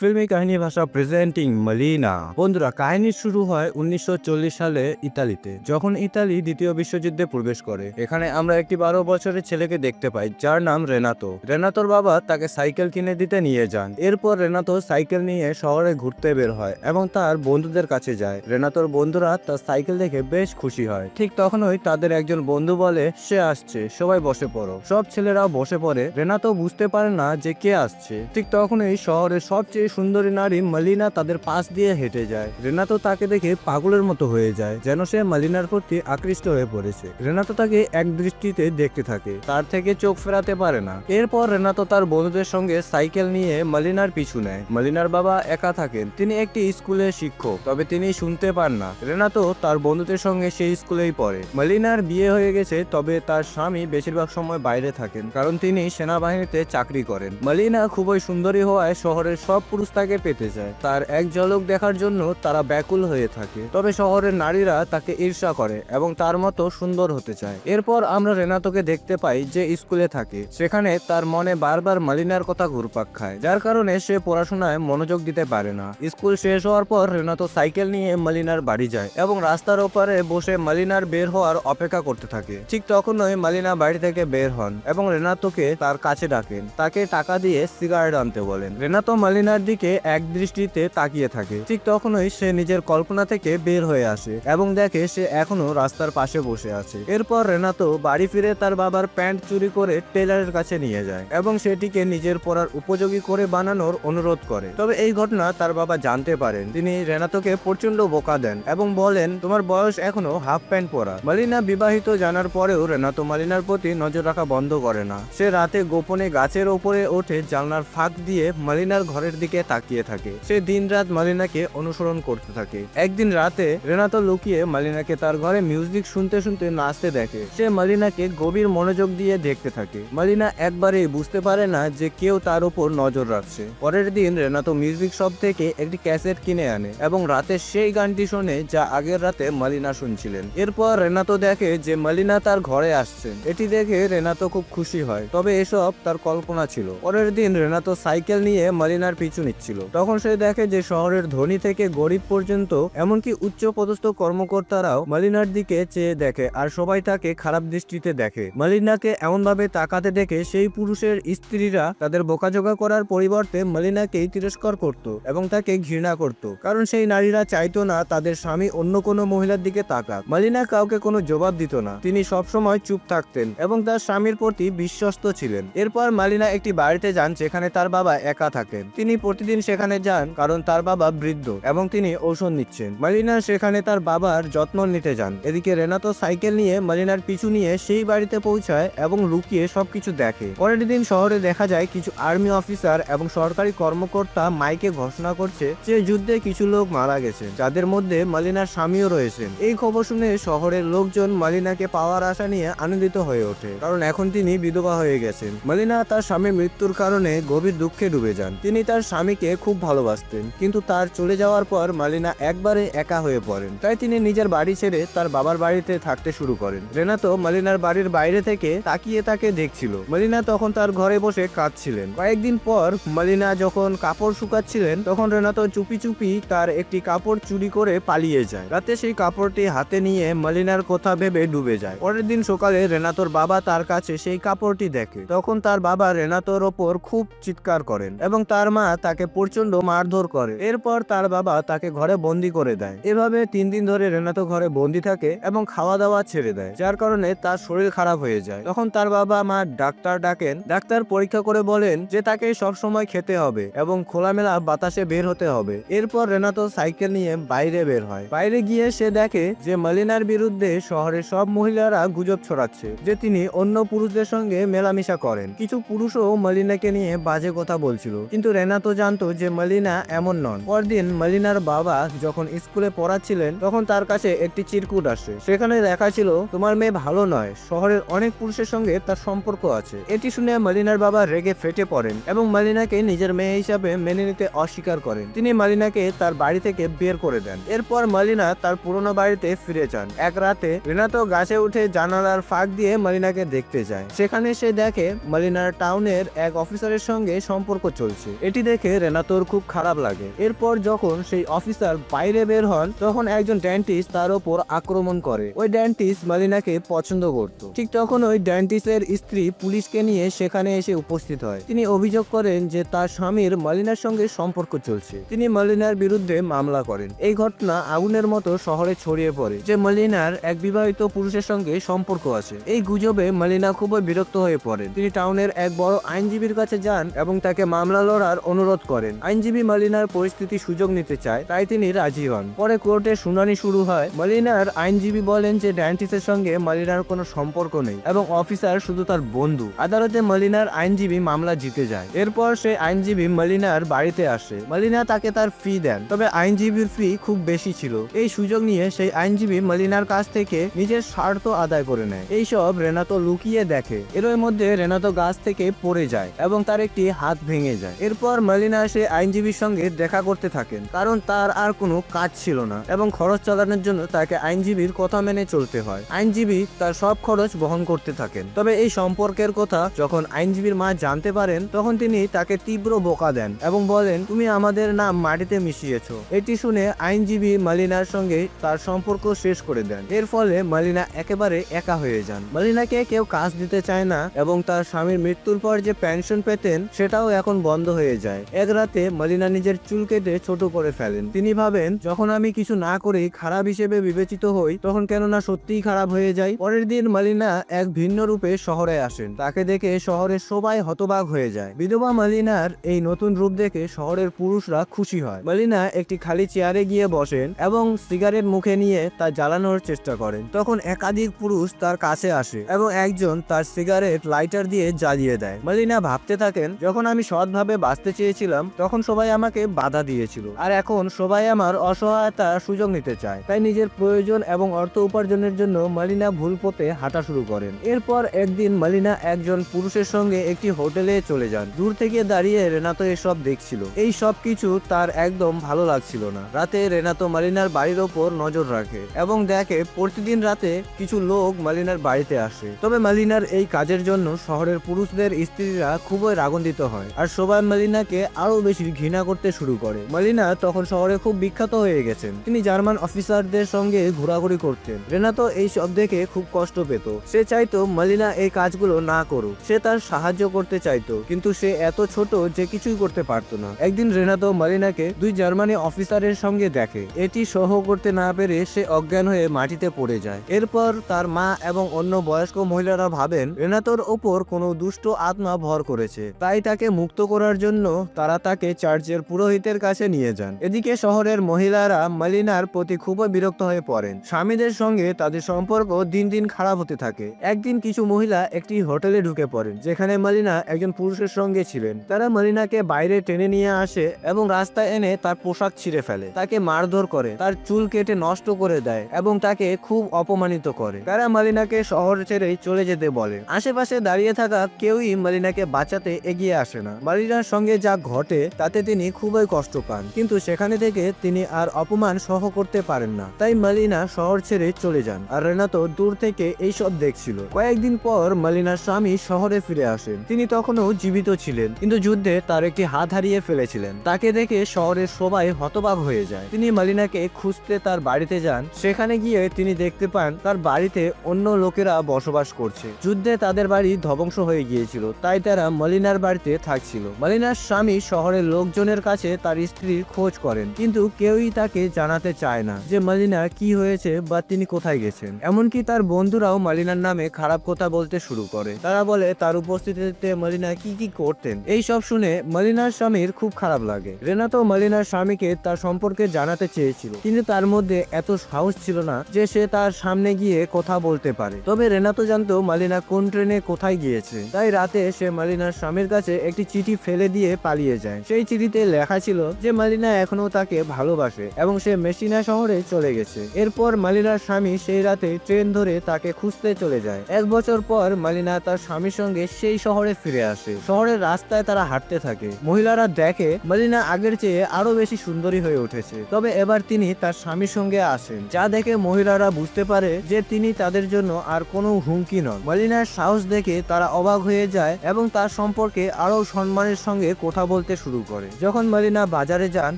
ফিল্মি কাহিনী ভাষা presenting Molina. বন্ধুরা, কাহিনী শুরু হয় 1940 সালে ইতালিতে, যখন ইতালি দ্বিতীয় বিশ্বযুদ্ধে প্রবেশ করে। এখানে আমরা একটি 12 বছরের ছেলেকে দেখতে পাই, যার নাম রেনাতো। রেনাতোর বাবা তাকে সাইকেল কিনে দিতে নিয়ে যান। এরপর রেনাতো সাইকেল নিয়ে শহরে ঘুরতে বের হয় এবং তার বন্ধুদের কাছে যায়। রেনাতোর বন্ধুরা তার সাইকেল দেখে বেশ খুশি হয়। ঠিক তখনই তাদের একজন বন্ধু বলে, সে আসছে, সবাই বসে পড়ো। সব ছেলেরা বসে পড়ে। রেনাতো বুঝতে পারে না যে কে আসছে। ঠিক তখনই শহরের সবচেয়ে সুন্দরী নারী মালিনা তাদের পাশ দিয়ে হেঁটে যায়। রেনাতো তাকে দেখে পাগলের মতো হয়ে যায়, যেন সে মালিনার প্রতি আকৃষ্ট হয়ে পড়েছে। রেনাতো তাকে এক দৃষ্টিতে দেখতে থাকে, তার থেকে চোখ ফেরাতে পারে না। এরপর রেনাতো তার বন্ধুদের সঙ্গে সাইকেল নিয়ে মালিনার পিছু নেয়। মালিনার বাবা একা থাকেন, তিনি একটি স্কুলের শিক্ষক, তবে তিনি শুনতে পান না। রেনাতো তার বন্ধুদের সঙ্গে সেই স্কুলেই পড়ে। মালিনার বিয়ে হয়ে গেছে, তবে তার স্বামী বেশিরভাগ সময় বাইরে থাকেন, কারণ তিনি সেনাবাহিনীতে চাকরি করেন। মালিনা খুবই সুন্দরী হওয়ায় শহরের সব পুরুষ তাকে পেতে চায়। তার এক ঝলক দেখার জন্য তারা ব্যাকুল হয়ে থাকে। তবে শহরের নারীরা তাকে ঈর্ষা করে এবং তার মতো সুন্দর হতে চায়। এরপর আমরা রেনাতোকে দেখতে পাই, যে স্কুলে থাকে। সেখানে তার মনে বারবার মালিনার কথা ঘুরপাক খায়, যার কারণে সে পড়াশোনায় মনোযোগ দিতে পারে না। স্কুল শেষ হওয়ার পর রেনাতো সাইকেল নিয়ে মালিনার বাড়ি যায় এবং রাস্তার ওপারে বসে মালিনার বের হওয়ার অপেক্ষা করতে থাকে। ঠিক তখনই মালিনা বাড়ি থেকে বের হন এবং রেনাতোকে তার কাছে ডাকেন। তাকে টাকা দিয়ে সিগারেট আনতে বলেন। রেনাতো মালিনার দিকে এক দৃষ্টিতে তাকিয়ে থাকে। ঠিক তখনই সে নিজের কল্পনা থেকে বের হয়ে আসে এবং দেখে সে এখনো রাস্তার পাশে বসে আছে। এরপর রেনাতো বাড়ি ফিরে তার বাবার প্যান্ট চুরি করে টেলারের কাছে নিয়ে যায় এবং সেটিকে নিজের পরার উপযোগী করে বানানোর অনুরোধ করে। তবে এই ঘটনা তার বাবা জানতে পারেন। তিনি রেনাতোকে প্রচন্ড বোকা দেন এবং বলেন, তোমার বয়স এখনো হাফ প্যান্ট পরা। মালিনা বিবাহিত জানার পরেও রেনাতো মালিনার প্রতি নজর রাখা বন্ধ করে না। সে রাতে গোপনে গাছের ওপরে ওঠে, জানলার ফাঁক দিয়ে মালিনার ঘরের দিকে তাকিয়ে থাকে। সে দিনরাত মালিনাকে অনুসরণ করতে থাকে। একদিন রাতে রেনাতো লুকিয়ে মালিনাকে তার ঘরে মিউজিক শুনতে শুনতে নাচতে দেখে। সে মালিনাকে গভীর মনোযোগ দিয়ে দেখতে থাকে। মালিনা একবারেই বুঝতে পারে না যে কেউ তার উপর নজর রাখছে। পরের দিন রেনাতো মিউজিক শপ থেকে একটি ক্যাসেট কিনে আনে এবং রাতে সেই গানটি শোনে যা আগের রাতে মালিনা শুনছিলেন। এরপর রেনাতো দেখে যে মালিনা তার ঘরে আসছেন। এটি দেখে রেনাতো খুব খুশি হয়, তবে এসব তার কল্পনা ছিল। পরের দিন রেনাতো সাইকেল নিয়ে মালিনার পিছু নিচ্ছিল। তখন সে দেখে যে শহরের ধনী থেকে গরিব পর্যন্ত, এমনকি উচ্চ পদস্থ কর্মকর্তারাও মালিনার দিকে চেয়ে দেখে, আর সবাই তাকে খারাপ দৃষ্টিতে দেখে। মালিনাকে এমন ভাবে তাকাতে দেখে সেই পুরুষের স্ত্রীরা তাদের বোকাঝোকা করার পরিবর্তে মালিনাকেই তিরস্কার করত এবং তাকে ঘৃণা করত, কারণ সেই নারীরা চাইতো না তাদের স্বামী অন্য কোনো মহিলার দিকে তাকাক। মালিনা কাউকে কোনো জবাব দিত না, তিনি সবসময় চুপ থাকতেন এবং তার স্বামীর প্রতি বিশ্বস্ত ছিলেন। এরপর মালিনা একটি বাড়িতে যান, যেখানে তার বাবা একা থাকেন। তিনি প্রতিদিন সেখানে যান কারণ তার বাবা বৃদ্ধ এবং তিনি ঔষধ নিচ্ছেন। মালিনা সেখানে তার বাবার যত্ন নিতে যান। এদিকে রেনাতো সাইকেল নিয়ে মালিনার পিছু নিয়ে সেই বাড়িতে পৌঁছায় এবং লুকিয়ে সবকিছু দেখে। পরের দিন শহরে দেখা যায় কিছু আর্মি অফিসার এবং সরকারি কর্মকর্তা মাইকে ঘোষণা করছে যে যুদ্ধে কিছু লোক মারা গেছে, যাদের মধ্যে মালিনার স্বামীও রয়েছেন। এই খবর শুনে শহরের লোকজন মালিনাকে পাওয়ার আশা নিয়ে আনন্দিত হয়ে ওঠে, কারণ এখন তিনি বিধবা হয়ে গেছেন। মালিনা তার স্বামীর মৃত্যুর কারণে গভীর দুঃখে ডুবে যান। তিনি তার স্বামীকে খুব ভালোবাসতেন, কিন্তু তার চলে যাওয়ার পর মালিনা একবারে একা হয়ে পড়েন। তাই তিনি নিজের বাড়ি ছেড়ে তার বাবার বাড়িতে থাকতে শুরু করেন। রেনাতো মালিনার বাড়ির বাইরে থেকে তাকিয়ে তাকে দেখছিল। মালিনা তখন তার ঘরে বসে কাঁদছিলেন। কয়েকদিন পর মালিনা যখন কাপড় শুকাচ্ছিলেন, তখন রেনাতো চুপি চুপি তার একটি কাপড় চুরি করে পালিয়ে যায়। রাতে সেই কাপড়টি হাতে নিয়ে মালিনার কথা ভেবে ডুবে যায়। পরের দিন সকালে রেনাতোর বাবা তার কাছে সেই কাপড়টি দেখে। তখন তার বাবা রেনাতোর ওপর খুব চিৎকার করেন এবং তার মা তাকে প্রচন্ড মারধর করে। এরপর তার বাবা তাকে ঘরে বন্দি করে দেয়। এভাবে 3 দিন ধরে রেনাতো ঘরে বন্দি থাকে এবং খাওয়া দাওয়া ছেড়ে দেয়, যার কারণে তার শরীর খারাপ হয়ে যায়। তখন তার বাবা মা ডাক্তার ডাকেন। ডাক্তার পরীক্ষা করে বলেন যে তাকে সব সময় খেতে হবে এবং খোলামেলা বাতাসে বের হতে হবে। এরপর রেনাতো সাইকেল নিয়ে বাইরে বের হয়। বাইরে গিয়ে সে দেখে যে মালিনার বিরুদ্ধে শহরের সব মহিলারা গুজব ছড়াচ্ছে যে তিনি অন্য পুরুষদের সঙ্গে মেলামেশা করেন। কিছু পুরুষও মালিনাকে নিয়ে বাজে কথা বলছিল, কিন্তু রেনাতো জানতো যে মালিনা এমন নন। পরদিন মালিনার বাবা যখন স্কুলে পড়াচ্ছিলেন, তখন তার কাছে একটি চিরকুট আসে। সেখানে লেখা ছিল, তোমার মেয়ে ভালো নয়, শহরের অনেক পুরুষের সঙ্গে তার সম্পর্ক আছে। এটি শুনে মালিনার বাবা রেগে ফেটে পড়েন এবং মালিনাকে নিজের মেয়ে হিসাবে মেনে নিতে অস্বীকার করেন। তিনি মালিনাকে তার বাড়ি থেকে বের করে দেন। এরপর মালিনা তার পুরনো বাড়িতে ফিরে যান। এক রাতে রেনাতো গাছে উঠে জানালার ফাঁক দিয়ে মালিনাকে দেখতে যায়। সেখানে সে দেখে মালিনার টাউনের এক অফিসারের সঙ্গে সম্পর্ক চলছে। এটি দেখে দেখে রেনাতোর খুব খারাপ লাগে। এরপর যখন সেই অফিসার বাইরে বের হন তখন একজন ডেন্টিস্ট তার ওপর আক্রমণ করে। ওই ডেন্টিস্ট মালিনাকে পছন্দ করত। ঠিক তখন ওই ডেন্টিস্টের স্ত্রী পুলিশকে নিয়ে সেখানে এসে উপস্থিত হয়। তিনি অভিযোগ করেন যে তার স্বামীর মালিনার সঙ্গে সম্পর্ক চলছে। তিনি মালিনার বিরুদ্ধে মামলা করেন। এই ঘটনা আগুনের মতো শহরে ছড়িয়ে পড়ে যে মালিনার এক বিবাহিত পুরুষের সঙ্গে সম্পর্ক আছে। এই গুজবে মালিনা খুবই বিরক্ত হয়ে পড়েন। তিনি টাউনের এক বড় আইনজীবীর কাছে যান এবং তাকে মামলা লড়ার অনুরোধ করেন। আইনজীবী মালিনার পরিস্থিতি সুযোগ নিতে চায়, তাই তিনি রাজি হন। পরে কোর্টে শুনানি শুরু হয়। মালিনার আইনজীবী বলেন যে ডেন্টিস্টের সঙ্গে মালিনার কোনো সম্পর্ক নেই এবং অফিসার শুধু তার বন্ধু। আদালতে মালিনার আইনজীবী মামলা জিতে যায়। এরপর সেই আইনজীবী মালিনার বাড়িতে আসে। মালিনা তাকে তার ফি দেন, তবে আইনজীবীর ফি খুব বেশি ছিল। এই সুযোগ নিয়ে সেই আইনজীবী মালিনার কাছ থেকে নিজের স্বার্থ আদায় করে নেয়। এইসব রেনাতো লুকিয়ে দেখে। এর মধ্যে রেনাতো গাছ থেকে পড়ে যায় এবং তার একটি হাত ভেঙে যায়। এরপর মালিনা সে আইনজীবীর সঙ্গে দেখা করতে থাকেন, কারণ তার আর কোনো কাজ ছিল না এবং খরচ চালানোর জন্য তাকে আইনজীবীর কথা মেনে চলতে হয়। আইনজীবী তার সব খরচ বহন করতে থাকেন। তবে এই সম্পর্কের কথা যখন আইনজীবীর মা জানতে পারেন তখন তিনি তাকে তীব্র বোকা দেন এবং বলেন, তুমি আমাদের নাম মাটিতে মিশিয়েছ। এটি শুনে আইনজীবী মালিনার সঙ্গে তার সম্পর্ক শেষ করে দেন। এর ফলে মালিনা একেবারে একা হয়ে যান। মালিনাকে কেউ কাজ দিতে চায় না এবং তার স্বামীর মৃত্যুর পর যে পেনশন পেতেন সেটাও এখন বন্ধ হয়ে যায়। এক রাতে মালিনা নিজের চুল কেটে ছোট করে ফেলেন। তিনি ভাবেন, যখন আমি কিছু না করেই খারাপ হিসেবে বিবেচিত হই তখন কেননা সত্যিই খারাপ হয়ে যায়। পরের দিন মালিনা এক ভিন্ন রূপে শহরে আসেন। তাকে দেখে শহরের সবাই হতবাক হয়ে যায়। বিধবা মালিনার এই নতুন রূপ দেখে শহরের পুরুষরা খুশি হয়। মালিনা একটি খালি চেয়ারে গিয়ে বসেন এবং সিগারেট মুখে নিয়ে তা জ্বালানোর চেষ্টা করেন। তখন একাধিক পুরুষ তার কাছে আসে এবং একজন তার সিগারেট লাইটার দিয়ে জ্বালিয়ে দেয়। মালিনা ভাবতে থাকেন, যখন আমি সৎভাবে বাঁচতে চেয়েছিলাম তখন সবাই আমাকে বাধা দিয়েছিল, আর এখন সবাই আমার অসহায়তার সুযোগ নিতে চায়। তাই নিজের প্রয়োজন এবং অর্থ উপার্জনের জন্য মালিনা ভুল পথে হাঁটা শুরু করেন। এরপর একদিন মালিনা একজন পুরুষের সঙ্গে একটি হোটেলে চলে যান। দূর থেকে দাঁড়িয়ে রেনাতো এসব দেখছিল। এই সব কিছু তার একদম ভালো লাগছিল না। রাতে রেনাতো মালিনার বাড়ির ওপর নজর রাখে এবং দেখে প্রতিদিন রাতে কিছু লোক মালিনার বাড়িতে আসে। তবে মালিনার এই কাজের জন্য শহরের পুরুষদের স্ত্রীরা খুবই রাগান্বিত হয় আর সবাই মালিনাকে আরো বেশি ঘৃণা করতে শুরু করে। মালিনা তখন শহরে খুব বিখ্যাত হয়ে গেছেন। তিনি জার্মান অফিসারদের সঙ্গে ঘোরাঘুরি করতেন। রেনাতো এই সব দেখে খুব কষ্ট পেত। সে চাইতো মালিনা এই কাজগুলো না করুক। সে তার সাহায্য করতে চাইতো, কিন্তু সে এত ছোট যে কিছুই করতে পারতো না। একদিন রেনাতো মালিনাকে দুই জার্মানি অফিসারের সঙ্গে দেখে। এটি সহ করতে না পেরে সে অজ্ঞান হয়ে মাটিতে পড়ে যায়। এরপর তার মা এবং অন্য বয়স্ক মহিলারা ভাবেন রেনাতোর ওপর কোনো দুষ্ট আত্মা ভর করেছে, তাই তাকে মুক্ত করার জন্য তারা তাকে চার্চের পুরোহিতের কাছে নিয়ে যান। এদিকে শহরের মহিলারা মালিনার প্রতি খুবই বিরক্ত হয়ে পড়েন। স্বামীদের সঙ্গে তাদের সম্পর্ক দিন দিন খারাপ হতে থাকে। একদিন কিছু মহিলা একটি হোটেলে ঢুকে পড়েন যেখানে মালিনা একজন পুরুষের সঙ্গে ছিলেন। তারা মালিনাকে বাইরে টেনে নিয়ে আসে এবং রাস্তায় এনে তার পোশাক ছিঁড়ে ফেলে, তাকে মারধর করে, তার চুল কেটে নষ্ট করে দেয় এবং তাকে খুব অপমানিত করে। তারা মালিনাকে শহর ছেড়ে চলে যেতে বলে। আশেপাশে দাঁড়িয়ে থাকা কেউই মালিনাকে বাঁচাতে এগিয়ে আসে না। মালিনার সঙ্গে যা ঘটে তাতে তিনি খুবই কষ্ট পান, কিন্তু সেখানে থেকে তিনি আর অপমান সহ করতে পারেন না। তাই মালিনা শহর ছেড়ে চলে যান আর রেনাতো দূর থেকে এইসব দেখছিল। কয়েকদিন পর মালিনার স্বামী শহরে ফিরে আসেন। তিনি তখনও জীবিত ছিলেন, কিন্তু যুদ্ধে তার একটি হাত হারিয়ে ফেলেছিলেন। তাকে দেখে শহরের সবাই হতবাক হয়ে যায়। তিনি মালিনাকে খুঁজতে তার বাড়িতে যান। সেখানে গিয়ে তিনি দেখতে পান তার বাড়িতে অন্য লোকেরা বসবাস করছে। যুদ্ধে তাদের বাড়ি ধ্বংস হয়ে গিয়েছিল, তাই তারা মালিনার বাড়িতে থাকছিল। মালিনার স্বামী শহরের লোকজনের কাছে তার স্ত্রীর খোঁজ করেন, কিন্তু কেউই তাকে জানাতে চায় না যে মালিনার কি হয়েছে বা তিনি কোথায় গেছেন। এমনকি তার বন্ধুরাও মালিনার নামে খারাপ কথা বলতে শুরু করে। তারা বলে তার উপস্থিতিতে মালিনা কি কি করতেন। এই সব শুনে মালিনার স্বামীর খুব খারাপ লাগে। রেনাতো মালিনার স্বামীকে তার সম্পর্কে জানাতে চেয়েছিল, কিন্তু তার মধ্যে এত সাহস ছিল না যে সে তার সামনে গিয়ে কথা বলতে পারে। তবে রেনাতো জানতো মালিনা কোন ট্রেনে কোথায় গিয়েছে, তাই রাতে সে মালিনার স্বামীর কাছে একটি চিঠি ফেলে দিয়ে পালিয়ে যায়। সেই চিঠিতে লেখা ছিল যে মালিনা এখনো তাকে ভালোবাসে এবং সে মেসিনা শহরে চলে গেছে। এরপর মালিনার স্বামী সেই রাতে ট্রেন ধরে তাকে খুঁজতে চলে যায়। 1 বছর পর মালিনা তার স্বামীর সঙ্গে সেই শহরে ফিরে আসে। শহরের রাস্তায় তারা হাঁটতে থাকে। মহিলারা দেখে মালিনা আগের চেয়ে আরো বেশি সুন্দরী হয়ে উঠেছে। তবে এবার তিনি তার স্বামীর সঙ্গে আসেন, যা দেখে মহিলারা বুঝতে পারে যে তিনি তাদের জন্য আর কোনো হুমকি নন। মালিনার সাহস দেখে তারা অবাক হয়ে যায় এবং তার সম্পর্কে আরো সম্মানের সঙ্গে কথা বলতে বলতে শুরু করে। যখন মলিনা বাজারে যান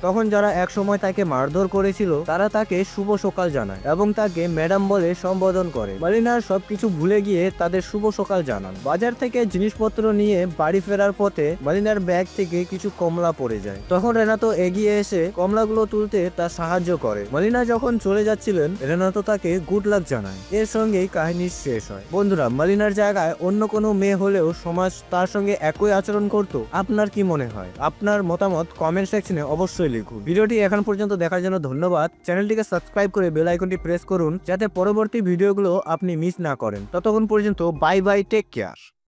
তখন যারা একসময় তাকে মারধর করেছিল তারা তাকে শুভ সকাল জানায় এবং তাকে ম্যাডাম বলে সম্বোধন করে। মলিনার সবকিছু ভুলে গিয়ে তাদের শুভ সকাল জানান। বাজার থেকে জিনিসপত্র নিয়ে বাড়ি ফেরার পথে মলিনার ব্যাগ থেকে কিছু কমলা পড়ে যায়। তখন রেনাতো এগিয়ে এসে কমলাগুলো তুলতে তার সাহায্য করে। মলিনা যখন চলে যাচ্ছিলেন রেনাতো তাকে গুড লাক জানায়। এর সঙ্গেই কাহিনী শেষ হয়। বন্ধুরা, মলিনার জায়গায় অন্য কোনো মেয়ে হলেও সমাজ তার সঙ্গে একই আচরণ করত। আপনার কি মনে হয়? আপনার মতামত কমেন্ট সেকশনে অবশ্যই লিখুন। ভিডিওটি এখন পর্যন্ত দেখার জন্য ধন্যবাদ। চ্যানেলটিকে সাবস্ক্রাইব করে বেল আইকনটি প্রেস করুন যাতে পরবর্তী ভিডিওগুলো আপনি মিস না করেন। ততক্ষণ পর্যন্ত বাই বাই, টেক কেয়ার।